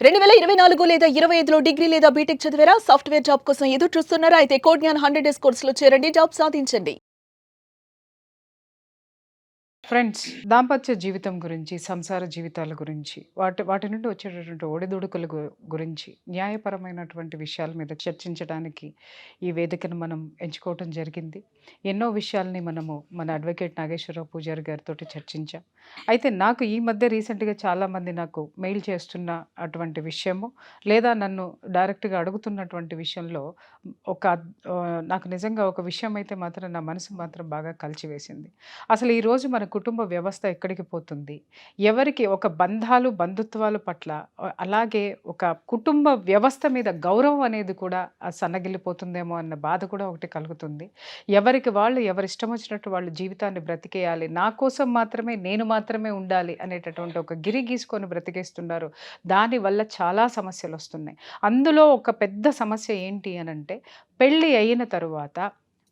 2024 లేదా 25లో డిగ్రీ లేదా బీటెక్ చదివారా? సాఫ్ట్‌వేర్ జాబ్ కోసం ఎదురు చూస్తున్నారా? అయితే కోడ్‌జ్ఞాన్ 100 డేస్ కోర్సులో చేరండి. జాబ్ సాధించండి. ఫ్రెండ్స్, దాంపత్య జీవితం గురించి, సంసార జీవితాల గురించి, వాటి నుండి వచ్చేటటువంటి ఒడిదుడుకుల గురించి, న్యాయపరమైనటువంటి విషయాల మీద చర్చించడానికి ఈ వేదికను మనం ఎంచుకోవటం జరిగింది. ఎన్నో విషయాల్ని మనము మన అడ్వకేట్ నాగేశ్వరరావు పూజారి గారితోటి చర్చించాం. అయితే నాకు ఈ మధ్య రీసెంట్‌గా చాలామంది నాకు మెయిల్ చేస్తున్న అటువంటి విషయము, లేదా నన్ను డైరెక్ట్‌గా అడుగుతున్నటువంటి విషయంలో నాకు నిజంగా ఒక విషయం అయితే మాత్రం నా మనసు మాత్రం బాగా కలిచివేసింది. అసలు ఈరోజు మన కుటుంబ వ్యవస్థ ఎక్కడికి పోతుంది? ఎవరికి ఒక బంధుత్వాల పట్ల అలాగే ఒక కుటుంబ వ్యవస్థ మీద గౌరవం అనేది కూడా సన్నగిల్లిపోతుందేమో అన్న బాధ కూడా ఒకటి కలుగుతుంది. ఎవరికి వాళ్ళు ఎవరిష్టం వచ్చినట్టు వాళ్ళు జీవితాన్ని బ్రతికేయాలి. నా కోసం మాత్రమే, నేను మాత్రమే ఉండాలి అనేటటువంటి ఒక గిరి గీసుకొని బ్రతికేస్తున్నారు. దానివల్ల చాలా సమస్యలొస్తున్నాయి. అందులో ఒక పెద్ద సమస్య ఏంటి అనంటే, పెళ్ళి అయిన తరువాత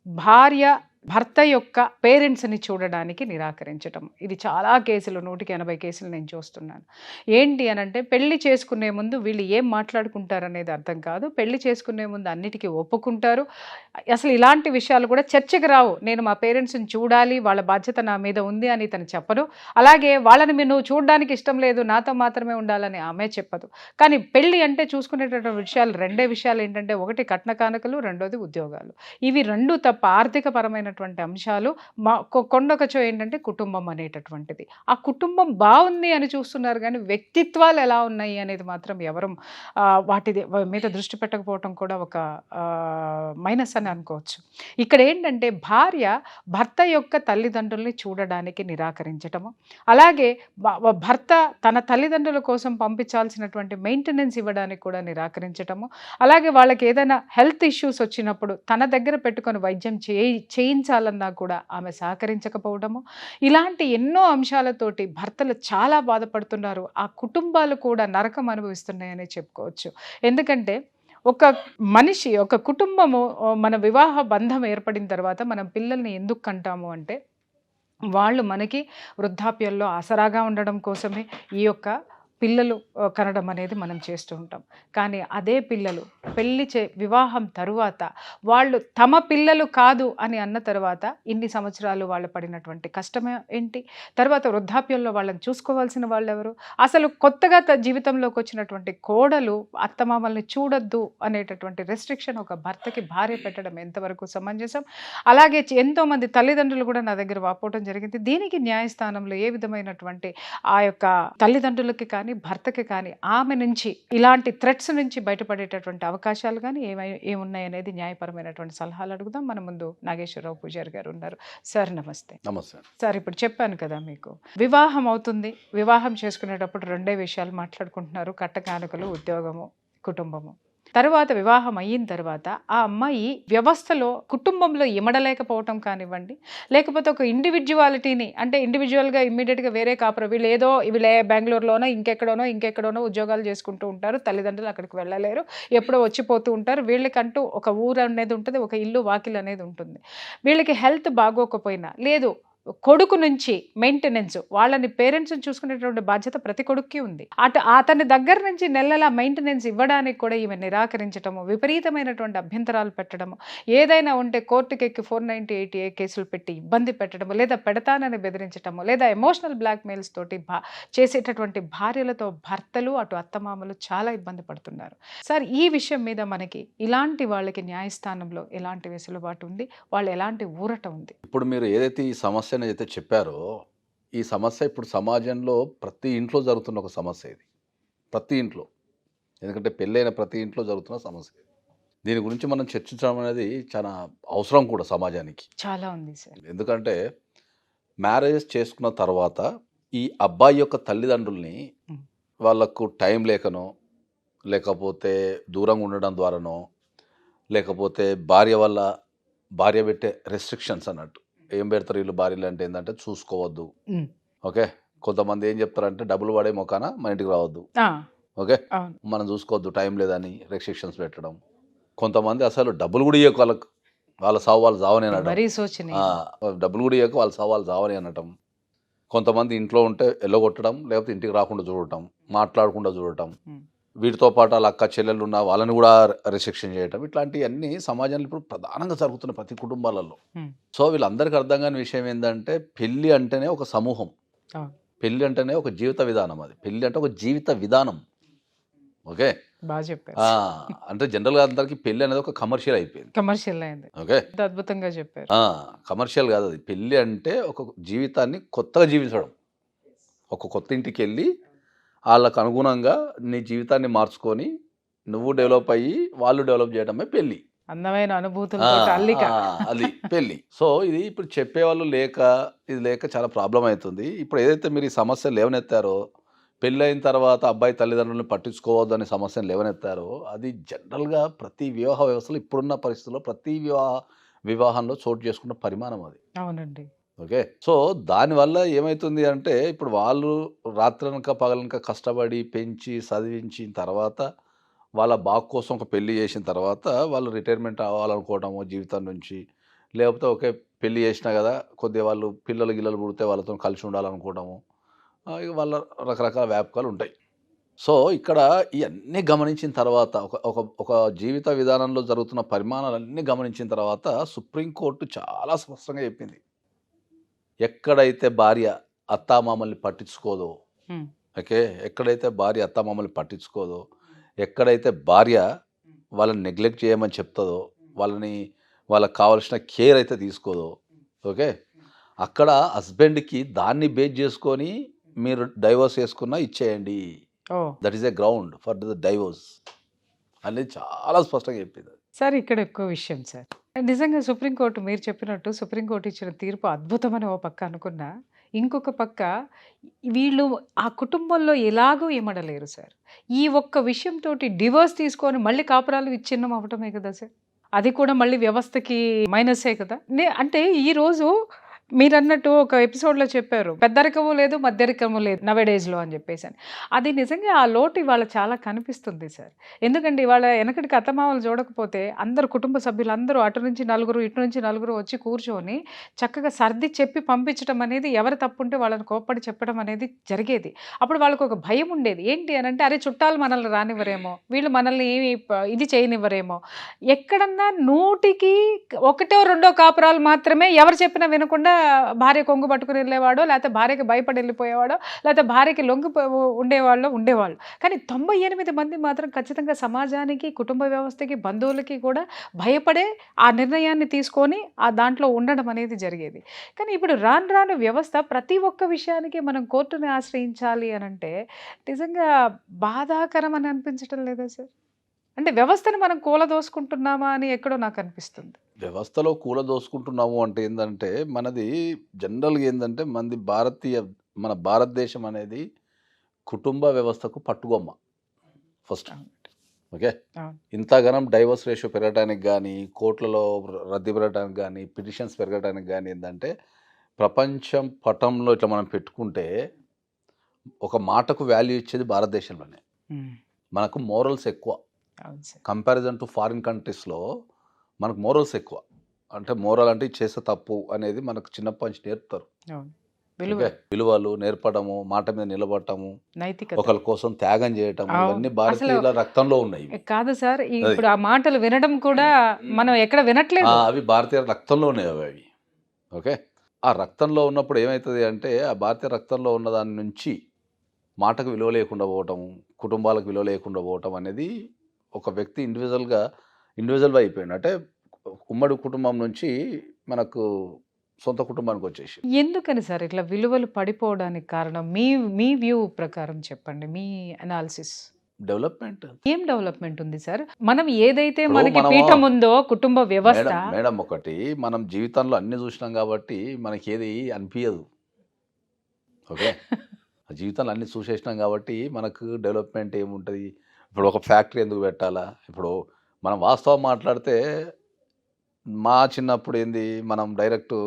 భార్య భర్త యొక్క పేరెంట్స్ని చూడడానికి నిరాకరించటం. ఇది చాలా కేసులు, 180 కేసులు నేను చూస్తున్నాను. ఏంటి అనంటే, పెళ్లి చేసుకునే ముందు వీళ్ళు ఏం మాట్లాడుకుంటారనేది అర్థం కాదు. పెళ్లి చేసుకునే ముందు అన్నిటికీ ఒప్పుకుంటారు. అసలు ఇలాంటి విషయాలు కూడా చర్చకు రావు. నేను మా పేరెంట్స్ని చూడాలి, వాళ్ళ బాధ్యత నా మీద ఉంది అని తను చెప్పదు. అలాగే వాళ్ళని నువ్వు చూడడానికి ఇష్టం లేదు, నాతో మాత్రమే ఉండాలని ఆమె చెప్పదు. కానీ పెళ్లి అంటే చూసుకునేటటువంటి విషయాలు రెండే విషయాలు ఏంటంటే, ఒకటి కట్న కానుకలు, రెండోది ఉద్యోగాలు. ఇవి రెండు తప్ప ఆర్థిక పరమైనటువంటి అంశాలు కొండొకచో ఏంటంటే కుటుంబం అనేటటువంటిది. ఆ కుటుంబం బాగుంది అని చూస్తున్నారు, కానీ వ్యక్తిత్వాలు ఎలా ఉన్నాయి అనేది మాత్రం ఎవరు వాటి మీద దృష్టి పెట్టకపోవటం కూడా ఒక మైనస్ అని అనుకోవచ్చు. ఇక్కడ ఏంటంటే, భార్య భర్త యొక్క తల్లిదండ్రుల్ని చూడడానికి నిరాకరించటము, అలాగే భర్త తన తల్లిదండ్రుల కోసం పంపించాల్సినటువంటి మెయింటెనెన్స్ ఇవ్వడానికి కూడా నిరాకరించటము, అలాగే వాళ్ళకి ఏదైనా హెల్త్ ఇష్యూస్ వచ్చినప్పుడు తన దగ్గర పెట్టుకొని వైద్యం చేయించాలన్నా కూడా ఆమె సహకరించకపోవడము, ఇలాంటి ఎన్నో అంశాలతోటి భర్తలు చాలా బాధపడుతున్నారు. ఆ కుటుంబాలు కూడా నరకం అనుభవిస్తున్నాయని చెప్పుకోవచ్చు. ఎందుకంటే ఒక మనిషి, ఒక కుటుంబము, మన వివాహ బంధం ఏర్పడిన తర్వాత మనం పిల్లల్ని ఎందుకు కంటాము అంటే, వాళ్ళు మనకి వృద్ధాప్యంలో ఆసరాగా ఉండడం కోసమే ఈ యొక్క పిల్లలు కనడం అనేది మనం చేస్తూ ఉంటాం. కానీ అదే పిల్లలు వివాహం తరువాత వాళ్ళు తమ పిల్లలు కాదు అని అన్న తర్వాత ఇన్ని సంవత్సరాలు వాళ్ళు పడినటువంటి కష్టమే ఏంటి? తర్వాత వృద్ధాప్యంలో వాళ్ళని చూసుకోవాల్సిన వాళ్ళు ఎవరు? అసలు కొత్తగా జీవితంలోకి వచ్చినటువంటి కోడలు అత్తమామల్ని చూడొద్దు అనేటటువంటి రెస్ట్రిక్షన్ ఒక భర్తకి భార్య పెట్టడం ఎంతవరకు సమంజసం? అలాగే ఎంతోమంది తల్లిదండ్రులు కూడా నా దగ్గర వాపోవడం జరిగింది. దీనికి న్యాయస్థానంలో ఏ విధమైనటువంటి ఆ యొక్క తల్లిదండ్రులకి కానీ భర్తకి కానీ ఆమె నుంచి ఇలాంటి థ్రెట్స్ నుంచి బయటపడేటటువంటి అవకాశాలు కానీ ఏమున్నాయి అనేది న్యాయపరమైనటువంటి సలహాలు అడుగుదాం. మన ముందు నాగేశ్వరరావు పూజారి గారు ఉన్నారు. సార్ నమస్తే. నమస్తే సార్, ఇప్పుడు చెప్పాను కదా మీకు, వివాహం అవుతుంది. వివాహం చేసుకునేటప్పుడు రెండే విషయాలు మాట్లాడుకుంటున్నారు: కట్టకానుకలు, ఉద్యోగము, కుటుంబము. తర్వాత వివాహం అయిన తర్వాత ఆ అమ్మాయి వ్యవస్థలో, కుటుంబంలో ఇమడలేకపోవటం కానివ్వండి, లేకపోతే ఒక ఇండివిజువాలిటీని, అంటే ఇండివిజువల్గా ఇమ్మీడియట్గా వేరే కాపురం, వీళ్ళే బెంగళూరులోనో ఇంకెక్కడోనో ఉద్యోగాలు చేసుకుంటూ ఉంటారు. తల్లిదండ్రులు అక్కడికి వెళ్ళలేరు, ఎప్పుడో వచ్చిపోతూ ఉంటారు. వీళ్ళకంటూ ఒక ఊరు అనేది ఉంటుంది, ఒక ఇల్లు వాకిలు అనేది ఉంటుంది. వీళ్ళకి హెల్త్ బాగోకపోయినా లేదు, కొడుకు నుంచి మెయింటెనెన్స్, వాళ్ళని పేరెంట్స్ని చూసుకునేటువంటి బాధ్యత ప్రతి కొడుక్కి ఉంది. అతని దగ్గర నుంచి నెలలా మెయింటెనెన్స్ ఇవ్వడానికి కూడా ఈమె నిరాకరించటము, విపరీతమైనటువంటి అభ్యంతరాలు పెట్టడము, ఏదైనా ఉంటే కోర్టుకెక్కి 498A కేసులు పెట్టి ఇబ్బంది పెట్టడము, లేదా పెడతానని బెదిరించటము, లేదా ఎమోషనల్ బ్లాక్మెయిల్స్ తోటి చేసేటటువంటి భార్యలతో భర్తలు, అటు అత్తమామలు చాలా ఇబ్బంది పడుతున్నారు. సార్, ఈ విషయం మీద మనకి ఇలాంటి వాళ్ళకి న్యాయస్థానంలో ఎలాంటి వెసులుబాటు ఉంది? వాళ్ళు ఎలాంటి ఊరట ఉంది? ఇప్పుడు మీరు ఏదైతే ఈ సమస్య అయితే చెప్పారో, ఈ సమస్య ఇప్పుడు సమాజంలో ప్రతి ఇంట్లో జరుగుతున్న ఒక సమస్య ఇది. ప్రతి ఇంట్లో, ఎందుకంటే పెళ్ళైన ప్రతి ఇంట్లో జరుగుతున్న సమస్య. దీని గురించి మనం చర్చించడం అనేది చాలా అవసరం కూడా సమాజానికి. చాలా ఉంది సార్. ఎందుకంటే మ్యారేజ్ చేసుకున్న తర్వాత ఈ అబ్బాయి యొక్క తల్లిదండ్రుల్ని వాళ్ళకు టైం లేకనో, లేకపోతే దూరంగా ఉండడం ద్వారానో, లేకపోతే భార్య పెట్టే రెస్ట్రిక్షన్స్ అన్నట్టు. ఏం పెడతారు వీళ్ళు భార్యలు అంటే ఏంటంటే, చూసుకోవద్దు. ఓకే, కొంతమంది ఏం చెప్తారంటే, డబ్బులు పడే మొక్కన మన ఇంటికి రావద్దు. ఓకే, మనం చూసుకోవద్దు, టైం లేదని రెస్ట్రిక్షన్స్ పెట్టడం. కొంతమంది అసలు డబ్బులు కూడా ఇవ్వక వాళ్ళ సావు వాళ్ళు జావని అనడం. డబ్బులు కూడా ఇవ్వక వాళ్ళ సావు వాళ్ళు జావని అనటం. కొంతమంది ఇంట్లో ఉంటే ఎల్లగొట్టడం, లేకపోతే ఇంటికి రాకుండా చూడటం, మాట్లాడకుండా చూడటం. వీటితో పాటు వాళ్ళ అక్క చెల్లెళ్ళు ఉన్న వాళ్ళని కూడా రిస్ట్రిక్షన్ చేయటం, ఇట్లాంటివన్నీ సమాజంలో ఇప్పుడు ప్రధానంగా జరుగుతున్న ప్రతి కుటుంబాలలో. ఉమ్, సో వీళ్ళందరికీ అర్థం కాని విషయం ఏంటంటే పెళ్ళి అంటేనే ఒక సమూహం, అవును, పెళ్ళి అంటేనే ఒక జీవిత విధానం, అది పెళ్ళి అంటే ఒక జీవిత విధానం. ఓకే. బాగా చెప్పారు. ఆ, అంటే జనరల్గా అందరికీ పెళ్ళి అనేది ఒక కమర్షియల్ అయిపోయింది. కమర్షియల్ అయింది. ఓకే. ఎంత అద్భుతంగా చెప్పారు. కమర్షియల్ కాదు అది. పెళ్ళి అంటే ఒక జీవితాన్ని కొత్తగా జీవించడం, ఒక కొత్త ఇంటికి వెళ్ళి వాళ్ళకు అనుగుణంగా నీ జీవితాన్ని మార్చుకొని నువ్వు డెవలప్ అయ్యి వాళ్ళు డెవలప్ చేయడమే పెళ్ళి. అందమైన అనుభూతులతో అల్లిక. అది పెళ్ళి. సో ఇది ఇప్పుడు చెప్పేవాళ్ళు లేక, ఇది లేక చాలా ప్రాబ్లం అవుతుంది. ఇప్పుడు ఏదైతే మీరు ఈ సమస్య లేవనెత్తారో, పెళ్ళి అయిన తర్వాత అబ్బాయి తల్లిదండ్రులను పట్టించుకోవద్దు అనే సమస్యను లేవనెత్తారో, అది జనరల్గా ప్రతి వివాహ వ్యవస్థలో ఇప్పుడున్న పరిస్థితుల్లో ప్రతి వివాహంలో చోటు చేసుకున్న పరిమాణం అది. అవునండి. ఓకే. సో దానివల్ల ఏమవుతుంది అంటే ఇప్పుడు వాళ్ళు రాత్రనక పగలనక కష్టపడి పెంచి చదివించిన తర్వాత వాళ్ళ బాగు కోసం ఒక పెళ్లి చేసిన తర్వాత వాళ్ళు రిటైర్మెంట్ అవ్వాలనుకోవటము జీవితం నుంచి, లేకపోతే ఒకే పెళ్లి చేసినా కదా కొద్దిగా వాళ్ళు పిల్లలు గిల్లలు పుడితే వాళ్ళతో కలిసి ఉండాలనుకోవడము, ఇక వాళ్ళ రకరకాల వ్యాపకాలు ఉంటాయి. సో ఇక్కడ ఇవన్నీ గమనించిన తర్వాత ఒక ఒక ఒక జీవిత విధానంలో జరుగుతున్న పరిమాణాలన్నీ గమనించిన తర్వాత సుప్రీంకోర్టు చాలా స్పష్టంగా చెప్పింది, ఎక్కడైతే భార్య అత్తామామల్ని పట్టించుకోదో, ఉమ్, ఓకే, ఎక్కడైతే భార్య అత్తామామల్ని పట్టించుకోదో, ఎక్కడైతే భార్య వాళ్ళని నెగ్లెక్ట్ చేయమని చెప్తుందో, వాళ్ళకి కావాల్సిన కేర్ అయితే తీసుకోదో, ఓకే, అక్కడ హస్బెండ్కి దాన్ని బేస్ చేసుకొని మీరు డైవోర్స్ చేసుకున్నా ఇచ్చేయండి, oh that is a ground for the divorce అనేది చాలా స్పష్టంగా చెప్పింది. సార్ ఇక్కడ ఎక్కువ విషయం సార్. నిజంగా సుప్రీంకోర్టు మీరు చెప్పినట్టు సుప్రీంకోర్టు ఇచ్చిన తీర్పు అద్భుతమని ఓ పక్క అనుకున్నా, ఇంకొక పక్క వీళ్ళు ఆ కుటుంబంలో ఎలాగో ఏమడలేరు సార్. ఈ ఒక్క విషయంతో డివోర్స్ తీసుకొని మళ్ళీ కాపురాలు విచ్ఛిన్నం అవటమే కదా సార్. అది కూడా మళ్ళీ వ్యవస్థకి మైనసే కదా. అంటే ఈరోజు మీరన్నట్టు ఒక ఎపిసోడ్లో చెప్పారు, పెద్దరికము లేదు మధ్యరికము లేదు నవడేస్లో అని చెప్పేసి. అది నిజంగా ఆ లోటు ఇవాళ చాలా కనిపిస్తుంది సార్. ఎందుకంటే ఇవాళ వెనకటికి అత్తమామలు చూడకపోతే అందరు కుటుంబ సభ్యులందరూ అటు నుంచి నలుగురు ఇటు నుంచి నలుగురు వచ్చి కూర్చొని చక్కగా సర్ది చెప్పి పంపించడం అనేది, ఎవరు తప్పుంటే వాళ్ళని కోప్పడి చెప్పడం అనేది జరిగేది. అప్పుడు వాళ్ళకు ఒక భయం ఉండేది, ఏంటి అని అంటే అరే చుట్టాలు మనల్ని రానివ్వరేమో, వీళ్ళు మనల్ని ఏమి ఇది చేయనివ్వరేమో. ఎక్కడన్నా 100కి 1 2 కాపురాలు మాత్రమే ఎవరు చెప్పినా వినకుండా భార్య కొంగు పట్టుకుని వెళ్ళేవాడో, లేకపోతే భార్యకి భయపడి వెళ్ళిపోయేవాడో, లేకపోతే భార్యకి లొంగి ఉండేవాళ్ళు. కానీ 98 మంది మాత్రం ఖచ్చితంగా సమాజానికి, కుటుంబ వ్యవస్థకి, బంధువులకి కూడా భయపడే ఆ నిర్ణయాన్ని తీసుకొని ఆ దాంట్లో ఉండడం అనేది జరిగేది. కానీ ఇప్పుడు రాను రాను వ్యవస్థ ప్రతి ఒక్క విషయానికి మనం కోర్టుని ఆశ్రయించాలి అని అంటే నిజంగా బాధాకరం అని అనిపించడం లేదా సార్? అంటే వ్యవస్థను మనం కూలదోసుకుంటున్నామా అని ఎక్కడో నాకు అనిపిస్తుంది. వ్యవస్థలో కూలదోసుకుంటున్నాము అంటే ఏంటంటే మనది జనరల్గా ఏంటంటే మన భారతదేశం అనేది కుటుంబ వ్యవస్థకు పట్టుగొమ్మ ఫస్ట్. ఓకే. అవును. ఇంతగానం డైవర్స్ రేషియో పెరగడానికి కానీ, కోర్టులలో రద్దీ పెరగడానికి కానీ, పిటిషన్స్ పెరగడానికి కానీ ఏంటంటే ప్రపంచం పటంలో ఇట్లా మనం పెట్టుకుంటే ఒక మాటకు వాల్యూ ఇచ్చేది భారతదేశంలోనే. ఉమ్, మనకు మోరల్స్ ఎక్కువ అవును సార్. కంపారిజన్ టు ఫారిన్ కంట్రీస్లో. మనకు మోరల్స్ ఎక్కువ. అంటే మోరల్ అంటే ఇది చేసే తప్పు అనేది మనకు చిన్నప్పటి నుంచి నేర్పుతారు. అవును. విలువ, ఓకే. విలువలు నేర్పడము, మాట మీద నిలబడటము, నైతికత. ఒకరి కోసం త్యాగం చేయటం, అవును. ఇవన్నీ భారతీయుల రక్తంలో ఉన్నాయి. కాదు సార్, ఇప్పుడు ఆ మాటలు వినడం కూడా మనం ఎక్కడ వినట్లేదు. అవి భారతీయ రక్తంలో ఉన్నాయి అవి. ఓకే. ఆ రక్తంలో ఉన్నప్పుడు ఏమవుతుంది అంటే ఆ భారతీయ రక్తంలో ఉన్న దాని నుంచి మాటకు విలువ లేకుండా పోవటం, కుటుంబాలకు విలువ లేకుండా పోవటం అనేది ఒక వ్యక్తి ఇండివిజువల్గా అయిపోయింది. అంటే ఉమ్మడి కుటుంబం నుంచి మనకు సొంత కుటుంబానికి వచ్చేసి. ఎందుకని సార్ ఇట్లా విలువలు పడిపోవడానికి కారణం? మీ వ్యూ ప్రకారం చెప్పండి, మీ అనాలిసిస్. డెవలప్మెంట్. ఏం డెవలప్మెంట్ ఉంది సార్? మనం ఏదైతే మనకి పీఠం ఉందో కుటుంబ వ్యవస్థ. మేడం ఒకటి, మనం జీవితంలో అన్ని చూసినాం కాబట్టి మనకి ఏది అనిపించదు. ఓకే. జీవితంలో అన్ని చూసేసినాం కాబట్టి మనకు డెవలప్మెంట్ ఏముంటుంది. ఇప్పుడు ఒక ఫ్యాక్టరీ ఎందుకు పెట్టాలా? ఇప్పుడు మనం వాస్తవం మాట్లాడితే మా చిన్నప్పుడు ఏంది, మనం డైరెక్ట్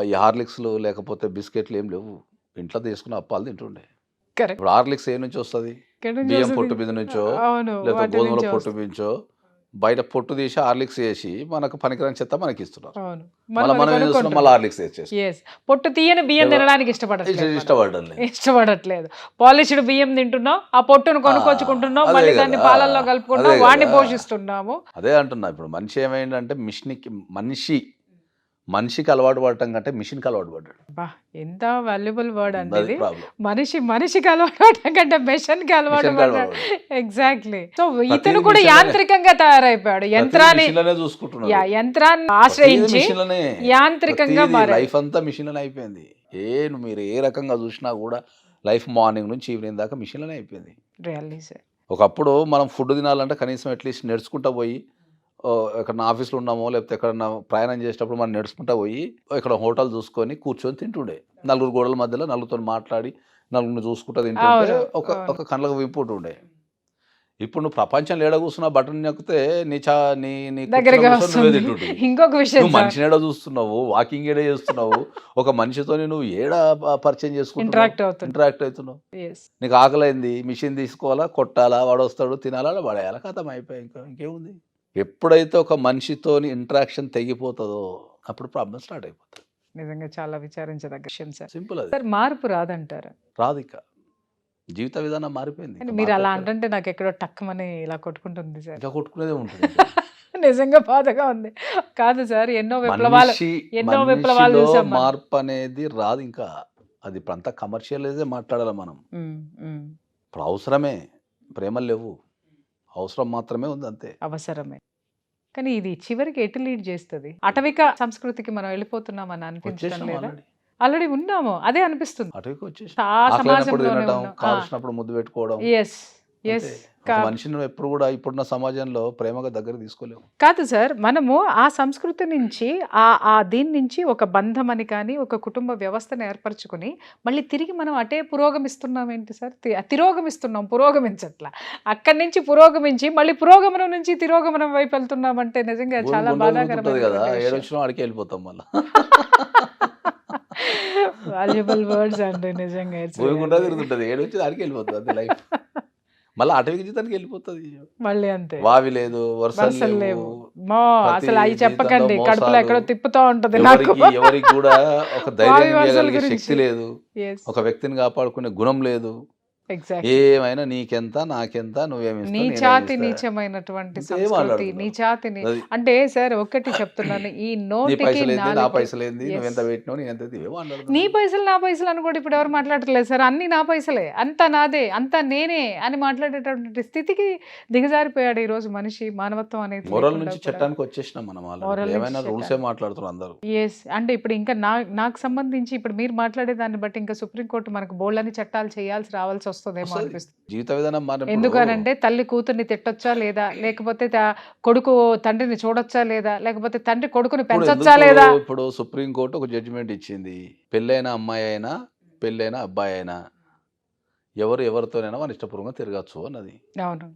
ఈ హార్లిక్స్లు లేకపోతే బిస్కెట్లు ఏం లేవు, ఇంట్లో తీసుకున్న అప్పాలు తింటుండే. కరెక్ట్. ఇప్పుడు హార్లిక్స్ ఏ నుంచి వస్తుంది? బియ్యం పొట్టు మీద నుంచో, అవును, లేకపోతే వాటి గోధుమల నుంచి పొట్టు నుంచో బయట పొట్టు తీసి హార్లిక్స్ వేసి మనకు పనికిరాని చెత్త మనకి ఇస్తున్నారు. అవును. మళ్ళీ మనం ఏం చేస్తున్నాం, మళ్ళీ హార్లిక్స్ వేసేసి ఎస్, పొట్టు తీయని బియ్యం తినడానికి ఇష్టపడడం లేదు. ఇష్టపడట్లేదు. పాలిష్డ్ బియ్యం తింటున్నాం, ఆ పొట్టును కొనుక్కొచ్చుకుంటున్నాం, అదే మళ్ళీ కదా, దాన్ని పాలల్లో కలుపుకుంటాం, అదే వాడిని కదా. పోషిస్తున్నాము. అదే అంటున్నా, ఇప్పుడు మనిషి ఏమైందంటే మనిషికి అలవాటు పడటం కంటే మిషన్కి అలవాటు పడ్డాడు. బా, ఎంత వాల్యుబుల్ వర్డ్ అండి అది ఇది. ప్రాబ్లం. మనిషికి అలవాటు పడటం కంటే మెషిన్ కి అలవాటు మిషన్కి అలవాటు పడ్డాడు. పడ్డాడు. ఎగ్జాక్ట్లీ. సో ప్రతిదీ ఇతను కూడా మిషన్లోనే. యాంత్రికంగా తయారైపోయాడు. యంత్రాన్ని మిషన్లోనే చూసుకుంటున్నాడు. యంత్రాన్ని ఆశ్రయించి మిషన్లోనే యాంత్రికంగా మారాడు. లైఫ్ అంతా మిషన్లోనే అయిపోయింది. మీరు ఏ రకంగా చూసినా కూడా లైఫ్ మార్నింగ్ నుంచి ఈవినింగ్ దాకా మిషన్లోనే అయిపోయింది. Really sir. ఒకప్పుడు మనం ఫుడ్ తినాలంటే కనీసం అట్లీస్ట్ నడుచుకుంటా పోయి, ఎక్కడన్నా ఆఫీస్లో ఉన్నామో లేకపోతే ఎక్కడన్నా ప్రయాణం చేసేటప్పుడు మనం నడుచుకుంటా పోయి ఇక్కడ హోటల్ చూసుకొని కూర్చొని తింటుండే. నలుగురు గోడల మధ్యలో నలుగురితో మాట్లాడి నలుగురిని చూసుకుంటా తింటుంటే ఒక కళ్ళకు వింపుంటు ఉండే. ఇప్పుడు నువ్వు ప్రపంచంలో ఏడ కూర్చున్నా బటన్ నొక్కితే నీ దగ్గరగా నువ్వే వస్తుంది. తింటుంటుంది. ఇంకొక విషయం నువ్వు సార్, మనిషిని ఏడ చూస్తున్నావు, వాకింగ్ ఏడ చేస్తున్నావు, ఒక మనిషితో నువ్వు ఏడ పరిచయం చేసుకుంటున్నావు, ఇంటరాక్ట్ అవుతున్నావు. Yes. నీకు ఆకలైంది, మిషన్ తీసుకోవాలా, కొట్టాలా, వాడు వస్తాడు, తినాలా, వాడేయాలా, కథం అయిపోయి ఇంకేముంది. ఎప్పుడైతే ఒక మనిషితోని ఇంటరాక్షన్ తెగిపోతుందో అప్పుడు ప్రాబ్లం స్టార్ట్ అయిపోతుంది. నిజంగా చాలా విచారించదగ్గ విషయం సార్. సింపుల్. అది సార్, మార్పు రాదంటారా? రాదు. ఇక జీవిత విధానం మారిపోయింది. కానీ మీరు అలా అంటే నాకు ఎక్కడో టక్కుమని ఇలా కొట్టుకుంటుంది సార్. ఇంకా కొట్టుకునేదే ఉంటుంది. నిజంగా బాధగా ఉంది. కాదు సార్, ఎన్నో విప్లవాలు మనిషిలో చూసాం మనం. మార్పు అనేది రాదు. ఇంకా అది ఇప్పుడు అంతా కమర్షియలైజే మాట్లాడాలి మనం. ఇప్పుడు అవసరమే, ప్రేమలు లేవు, అవసరం మాత్రమే ఉంది, అంతే. అవసరమే. కానీ ఇది చివరికి ఎటు లీడ్ చేస్తుంది? అటవిక సంస్కృతికి మనం వెళ్ళిపోతున్నామని అనిపించడం లేదా? ఆల్రెడీ ఉన్నాము, అదే అనిపిస్తుంది. అటువైపు వచ్చేసి ఆ ఆకలినప్పుడు సమాజంలోనే తినడం, ఉన్నాం. కావాల్సినప్పుడు ముద్దు పెట్టుకోవడం. Yes yes. అంతే. ఒక మనిషిని నువ్వు ఎప్పుడు కూడా ఇప్పుడున్న సమాజంలో ప్రేమగా దగ్గర తీసుకోలేవు. కాదు సార్, మనము ఆ సంస్కృతి నుంచి ఆ దీని నుంచి ఒక బంధం అని కానీ ఒక కుటుంబ వ్యవస్థను ఏర్పరచుకుని మళ్ళీ తిరిగి మనం అటే పురోగమిస్తున్నాం. ఏంటి సార్, తిరోగమిస్తున్నాం, పురోగమించట్లా. అక్కడి నుంచి పురోగమించి మళ్ళీ పురోగమనం నుంచి తిరోగమనం వైపు వెళ్తున్నామంటే నిజంగా చాలా బాధాకరమైన కదా. విషయం. ఏడొచ్చినా ఆడికి వెళ్ళిపోతాం మళ్ళీ. వాల్యుబుల్ వర్డ్స్ అండి నిజంగా. పోయకుండా తిరుగుతుంటది, ఏడొచ్చి ఆడికి వెళ్ళిపోతుంది, అది లైఫ్. మళ్ళీ అటవీ జీతానికి వెళ్ళిపోతుంది మళ్ళీ అంతే. వావి లేదు, వర్షాలు లేవు. అసలు అవి చెప్పకండి, కడుపులో ఎక్కడో తిప్పుతా ఉంటది నాకు. ఎవరికి కూడా ఒక ధైర్యం ఇవ్వగలిగే గురించి. శక్తి లేదు, ఒక వ్యక్తిని కాపాడుకునే గుణం లేదు. ఏమైనా నీకెంత నాకెంత, నువ్వేమి నీచాతి నీచమైనటువంటి సంస్కృతి, నీచాతిని. అంటే సార్ ఒకటి చెప్తున్నాను, ఈ నోటికి నా పైసలేంది, నువ్వెంత పెట్టినావు, నేనెంత. నీ పైసలు నా పైసలు అని కూడా ఇప్పుడు ఎవరు మాట్లాడట్లేదు సార్. అన్ని నా పైసలే, అంతా నాదే, అంతా నేనే అని మాట్లాడేటటువంటి స్థితికి దిగజారిపోయాడు ఈ రోజు మనిషి. మానవత్వం అనేది మోరల్ నుంచి చట్టానికి వచ్చేసినాం మనం. ఏమైనా రూల్సే మాట్లాడుతున్నారు అందరూ. ఎస్. అంటే ఇప్పుడు ఇంకా నాకు సంబంధించి ఇప్పుడు మీరు మాట్లాడే దాన్ని బట్టి ఇంకా సుప్రీంకోర్టు మనకు బోల్డని చట్టాలు చేయాల్సి రావాల్సి వస్తుందేమో అనిపిస్తుంది. జీవిత విధానం ఎందుకనంటే తల్లి కూతుర్ని తిట్టొచ్చా లేదా, లేకపోతే కొడుకు తండ్రిని చూడొచ్చా లేదా, లేకపోతే తండ్రి కొడుకుని పెంచొచ్చా లేదా. ఇప్పుడు సుప్రీంకోర్టు ఒక జడ్జిమెంట్ ఇచ్చింది, పెళ్ళైన అమ్మాయి అయినా పెళ్ళైన అబ్బాయి అయినా ఎవరితోనైనా మన ఇష్టపూర్వకంగా తిరగచ్చు అన్నది. అవును.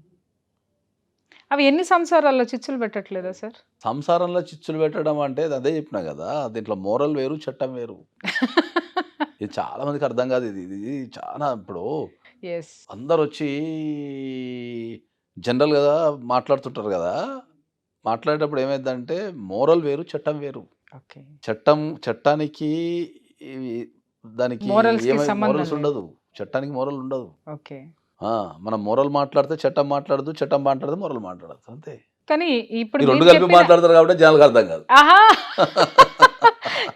అవి ఎన్ని సంసారాల్లో చిచ్చులు పెట్టట్లేదా సార్? సంసారంలో చిచ్చులు పెట్టడం అంటే అదే చెప్పినా కదా, దీంట్లో మోరల్ వేరు, చట్టం వేరు. ఇది చాలా మందికి అర్థం కాదు. ఇది చాలా ఇప్పుడు అందరు వచ్చి జనరల్గా మాట్లాడుతుంటారు కదా, మాట్లాడేటప్పుడు ఏమైందంటే మోరల్ వేరు, చట్టం వేరు. చట్టానికి దానికి మోరల్స్ ఉండదు, చట్టానికి మోరల్ ఉండదు. మనం మోరల్ మాట్లాడితే చట్టం మాట్లాడదు, చట్టం మాట్లాడితే మోరల్ మాట్లాడదు, అంతే. కానీ ఇప్పుడు రెండు కలిపి మాట్లాడతారు కాబట్టి జనాలకు అర్థం కాదు.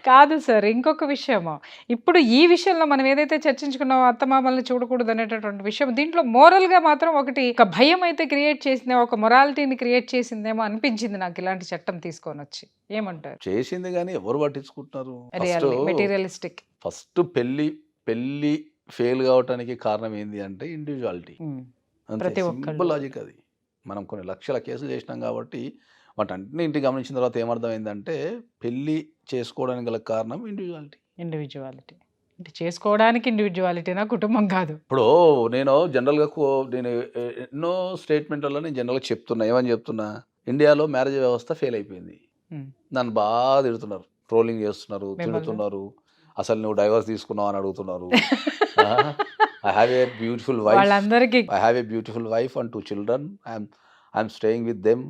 కాదు సార్, ఇంకొక విషయము, ఇప్పుడు ఈ విషయంలో మనం ఏదైతే చర్చించుకున్నామో అత్తమామల్ని చూడకూడదు అనేటటువంటి విషయం, దీంట్లో మోరల్ గా మాత్రం ఒక భయం అయితే క్రియేట్ చేసిందే, ఒక మొరాలిటీని క్రియేట్ చేసిందేమో అనిపించింది నాకు ఇలాంటి చట్టం తీసుకొని వచ్చి. ఏమంటారు? చేసింది కానీ ఎవరు పట్టించుకుంటున్నారు? మెటీరియలిస్టిక్. ఫస్ట్ పెళ్లి ఫెయిల్ కావటానికి కారణం ఏంది అంటే ఇండివిజువాలిటీ. సింపుల్ లాజిక్ అది. మనం కొన్ని లక్షల కేసులు చేసినాం కాబట్టి వాటన్నింటిని గమనించిన తర్వాత ఏమర్థమైందంటే పెళ్లి చేసుకోవడానికి గల కారణం ఇండివిజువాలిటీ. అంటే చేసుకోవడానికి ఇండివిజువాలిటీనా, కుటుంబం కాదు. ఇప్పుడు నేను జనరల్గా నేను ఎన్నో స్టేట్మెంట్లలో నేను జనరల్గా చెప్తున్నా, ఏమని చెప్తున్నా, ఇండియాలో మ్యారేజ్ వ్యవస్థ ఫెయిల్ అయిపోయింది. నన్ను బాగా తిడుతున్నారు, ట్రోలింగ్ చేస్తున్నారు, తిడుతున్నారు, అసలు నువ్వు డైవర్స్ తీసుకున్నావు అని అడుగుతున్నారు. I have a beautiful wife. I have a beautiful wife and 2 children. I'm staying with them.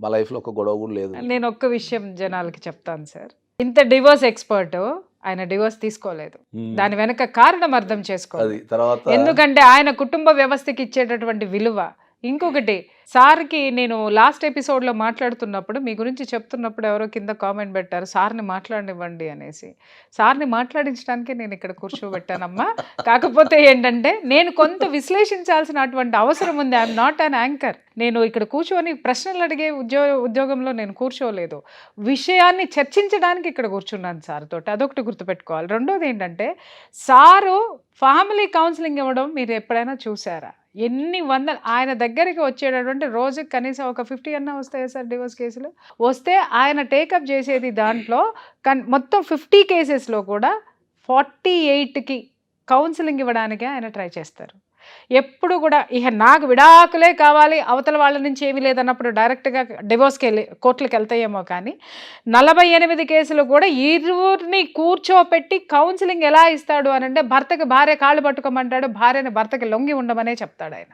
మా లైఫ్లో ఒక గొడవ కూడా లేదు. నేను ఒక్క విషయం జనాలకి చెప్తాను సార్, ఇంత డివోర్స్ ఎక్స్పర్ట్ ఆయన డివోర్స్ తీసుకోలేదు. దాని వెనక కారణం అర్థం చేసుకోవాలి. అది తర్వాత ఎందుకంటే ఆయన కుటుంబ వ్యవస్థకి ఇచ్చేటటువంటి విలువ. ఇంకొకటి, సార్కి నేను లాస్ట్ ఎపిసోడ్లో మాట్లాడుతున్నప్పుడు మీ గురించి చెప్తున్నప్పుడు ఎవరో కింద కామెంట్ పెట్టారు, సార్ని మాట్లాడనివ్వండి అనేసి. సార్ని మాట్లాడించడానికి నేను ఇక్కడ కూర్చోబెట్టానమ్మా. కాకపోతే ఏంటంటే నేను కొంత విశ్లేషించాల్సినటువంటి అవసరం ఉంది. I'm not an anchor. నేను ఇక్కడ కూర్చొని ప్రశ్నలు అడిగే ఉద్యోగంలో నేను కూర్చోలేదు. విషయాన్ని చర్చించడానికి ఇక్కడ కూర్చున్నాను సార్ తోటి. అదొకటి గుర్తుపెట్టుకోవాలి. రెండోది ఏంటంటే, సారు ఫ్యామిలీ కౌన్సిలింగ్ ఇవ్వడం మీరు ఎప్పుడైనా చూసారా? ఎన్ని వందలు ఆయన దగ్గరికి వచ్చేటటువంటి రోజుకి కనీసం ఒక 50 అన్నా వస్తాయా సార్ డివోర్స్ కేసులు? వస్తే ఆయన టేకప్ చేసేది దాంట్లో మొత్తం 50 కేసెస్లో కూడా 48కి కౌన్సిలింగ్ ఇవ్వడానికి ఆయన ట్రై చేస్తారు. ఎప్పుడు కూడా ఇక నాకు విడాకులే కావాలి, అవతల వాళ్ళ నుంచి ఏమీ లేదన్నప్పుడు డైరెక్ట్గా డివోర్స్కి వెళ్ళి కోర్టులకు వెళ్తాయేమో, కానీ 48 కేసులు కూడా ఇరువురిని కూర్చోపెట్టి కౌన్సిలింగ్ ఎలా ఇస్తాడు అని అంటే, భర్తకి భార్య కాళ్ళు పట్టుకోమంటాడు, భార్యని భర్తకి లొంగి ఉండమనే చెప్తాడు ఆయన.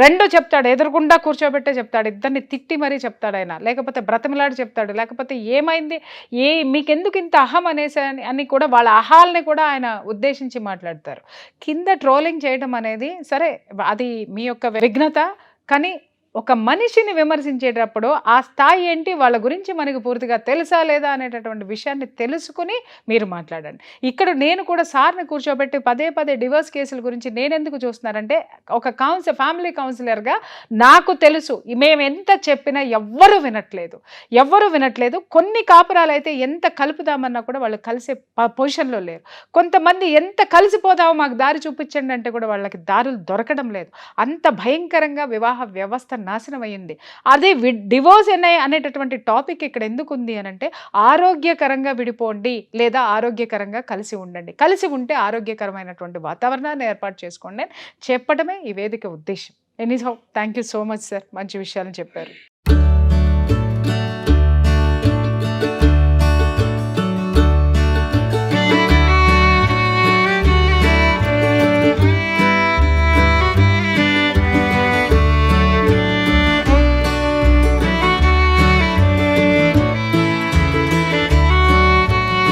రెండు చెప్తాడు, ఎదురుకుండా కూర్చోబెట్టే చెప్తాడు, ఇద్దరిని తిట్టి మరీ చెప్తాడు ఆయన, లేకపోతే బ్రతమిలాడి చెప్తాడు, లేకపోతే ఏమైంది, మీకెందుకు ఇంత అహం అనేసి అని కూడా వాళ్ళ అహాల్ని కూడా ఆయన ఉద్దేశించి మాట్లాడతారు. కింద ట్రోలింగ్ చేయడం అనేది సరే, అది మీ యొక్క విఘ్నత, కానీ ఒక మనిషిని విమర్శించేటప్పుడు ఆ స్థాయి ఏంటి, వాళ్ళ గురించి మనకు పూర్తిగా తెలుసా లేదా అనేటటువంటి విషయాన్ని తెలుసుకుని మీరు మాట్లాడండి. ఇక్కడ నేను కూడా సార్ని కూర్చోబెట్టి పదే డివోర్స్ కేసుల గురించి నేనెందుకు చూస్తున్నానంటే, ఒక ఫ్యామిలీ కౌన్సిలర్గా నాకు తెలుసు, మేము ఎంత చెప్పినా ఎవ్వరూ వినట్లేదు. కొన్ని కాపురాలు అయితే ఎంత కలుపుదామన్నా కూడా వాళ్ళు కలిసే పొజిషన్లో లేరు. కొంతమంది ఎంత కలిసిపోదామో మాకు దారి చూపించండి అంటే కూడా వాళ్ళకి దారులు దొరకడం లేదు. అంత భయంకరంగా వివాహ వ్యవస్థ నాశనం అయ్యింది. అదే డివోర్స్ అనేటటువంటి టాపిక్ ఇక్కడ ఎందుకు ఉంది అని అంటే, ఆరోగ్యకరంగా విడిపోండి లేదా ఆరోగ్యకరంగా కలిసి ఉండండి, కలిసి ఉంటే ఆరోగ్యకరమైనటువంటి వాతావరణాన్ని ఏర్పాటు చేసుకోండి అని చెప్పడమే ఈ వేదిక ఉద్దేశం. Anyhow, thank you so much sir, మంచి విషయాలను చెప్పారు.